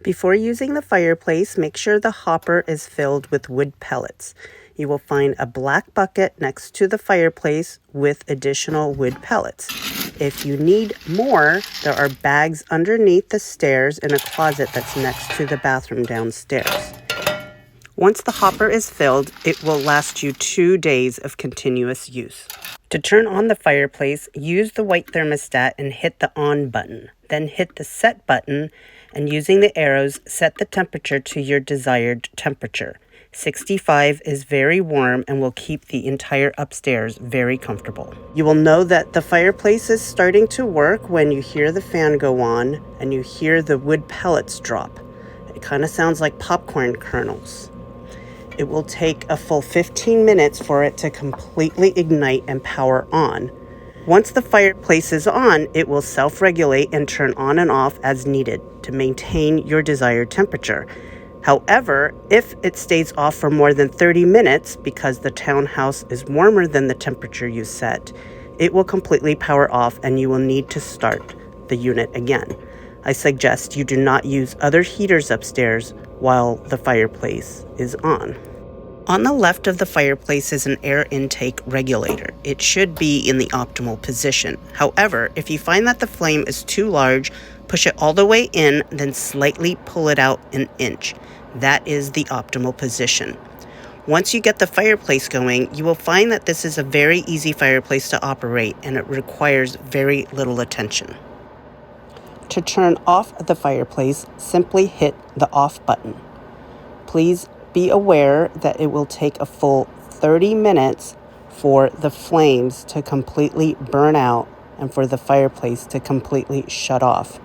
Before using the fireplace, make sure the hopper is filled with wood pellets. You will find a black bucket next to the fireplace with additional wood pellets. If you need more, there are bags underneath the stairs in a closet that's next to the bathroom downstairs. Once the hopper is filled, it will last you 2 days of continuous use. To turn on the fireplace, use the white thermostat and hit the on button. Then hit the set button and using the arrows, set the temperature to your desired temperature. 65 is very warm and will keep the entire upstairs very comfortable. You will know that the fireplace is starting to work when you hear the fan go on and you hear the wood pellets drop. It kind of sounds like popcorn kernels. It will take a full 15 minutes for it to completely ignite and power on. Once the fireplace is on, it will self-regulate and turn on and off as needed to maintain your desired temperature. However, if it stays off for more than 30 minutes because the townhouse is warmer than the temperature you set, it will completely power off and you will need to start the unit again. I suggest you do not use other heaters upstairs while the fireplace is on. On the left of the fireplace is an air intake regulator. It should be in the optimal position. However, if you find that the flame is too large, push it all the way in, then slightly pull it out an inch. That is the optimal position. Once you get the fireplace going, you will find that this is a very easy fireplace to operate and it requires very little attention. To turn off the fireplace, simply hit the off button. Please be aware that it will take a full 30 minutes for the flames to completely burn out and for the fireplace to completely shut off.